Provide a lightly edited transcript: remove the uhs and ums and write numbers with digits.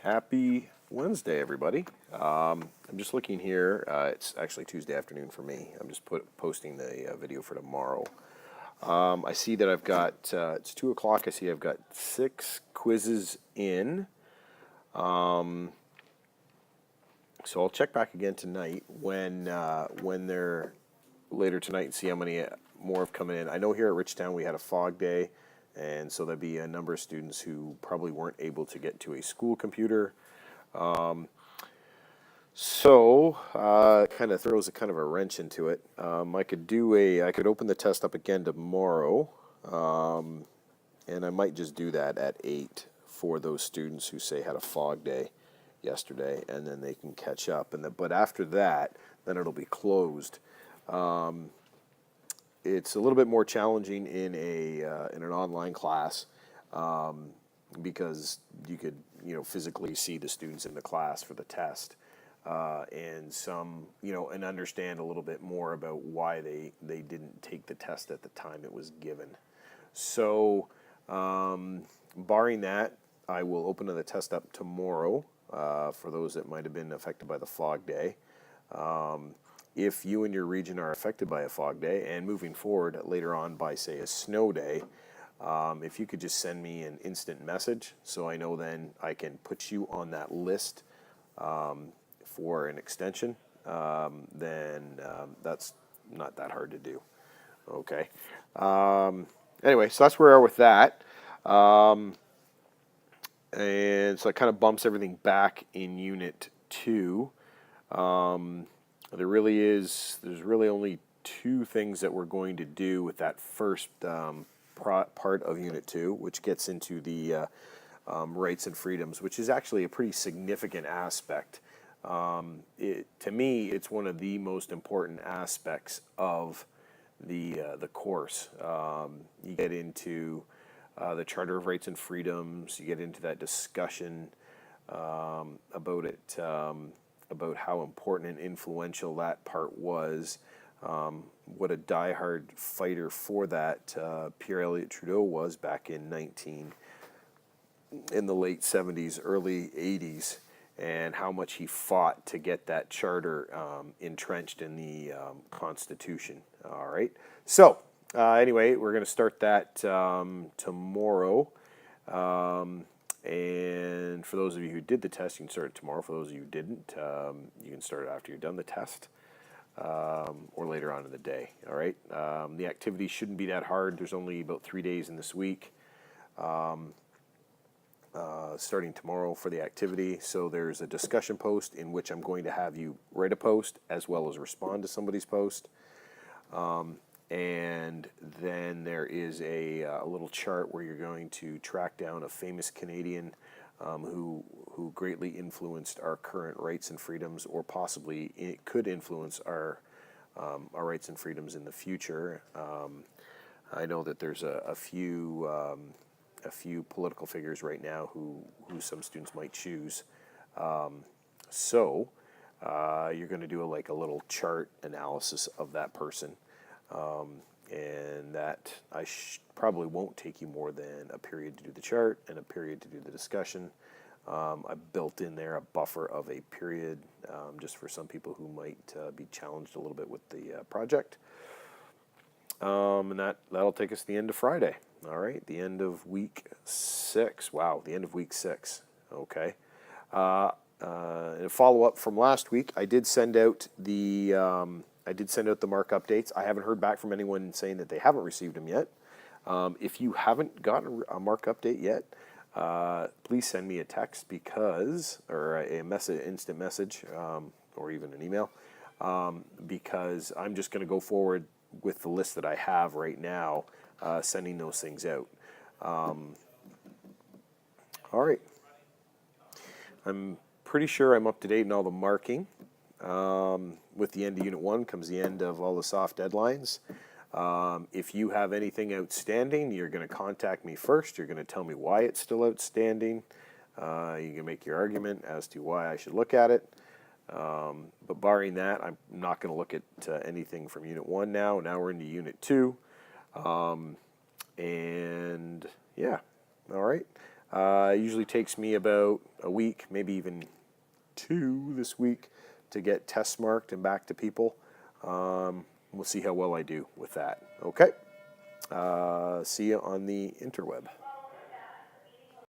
Happy Wednesday, everybody. I'm just looking here. It's actually Tuesday afternoon for me. I'm just posting the video for tomorrow. I see that I've got, it's 2 o'clock. I see I've got 6 quizzes in. So I'll check back again tonight when they're later tonight and see how many more have come in. I know here at Richtown we had a fog day, and so there'd be a number of students who probably weren't able to get to a school computer. So kind of throws a kind of a wrench into it. I could open the test up again tomorrow, and I might just do that at 8 for those students who say had a fog day yesterday, and then they can catch up. But after that, then it'll be closed. It's a little bit more challenging in an online class because you could physically see the students in the class for the test, and and understand a little bit more about why they didn't take the test at the time it was given. So barring that, I will open the test up tomorrow for those that might have been affected by the fog day. If you and your region are affected by a fog day, and moving forward later on by, say, a snow day, if you could just send me an instant message so I know then I can put you on that list for an extension, then that's not that hard to do. Okay. Anyway, so that's where we are with that. And so it kind of bumps everything back in Unit 2. There's really only 2 things that we're going to do with that first part of Unit 2, which gets into the rights and freedoms, which is actually a pretty significant aspect. To me, it's one of the most important aspects of the course. You get into the Charter of Rights and Freedoms. You get into that discussion about it. About how important and influential that part was, what a diehard fighter for that Pierre Elliott Trudeau was back in the late 70s, early 80s, and how much he fought to get that charter entrenched in the Constitution. All right. So anyway, we're going to start that tomorrow. And for those of you who did the test, you can start it tomorrow. For those of you who didn't, you can start it after you've done the test or later on in the day. All right. The activity shouldn't be that hard. There's only about 3 days in this week, starting tomorrow for the activity. So there's a discussion post in which I'm going to have you write a post as well as respond to somebody's post. And then there is a little chart where you're going to track down a famous Canadian who greatly influenced our current rights and freedoms, or possibly it could influence our rights and freedoms in the future. I know that there's a few political figures right now who some students might choose. So you're going to do a little chart analysis of that person. And that probably won't take you more than a period to do the chart and a period to do the discussion. I built in there a buffer of a period just for some people who might be challenged a little bit with the project. And that'll take us to the end of Friday. All right, the end of week 6. Wow, the end of week 6. Okay. In a follow-up from last week, I did send out the mark updates. I haven't heard back from anyone saying that they haven't received them yet. If you haven't gotten a mark update yet, please send me a text or a instant message, or even an email, because I'm just going to go forward with the list that I have right now, sending those things out. All right. I'm pretty sure I'm up to date in all the marking. With the end of Unit 1 comes the end of all the soft deadlines. If you have anything outstanding, you're going to contact me first. You're going to tell me why it's still outstanding. You can make your argument as to why I should look at it. But barring that, I'm not going to look at anything from Unit 1 now. Now we're into Unit 2. And yeah, all right. It usually takes me about a week, maybe even 2 this week, to get test marked and back to people. We'll see how well I do with that. Okay. See you on the interweb.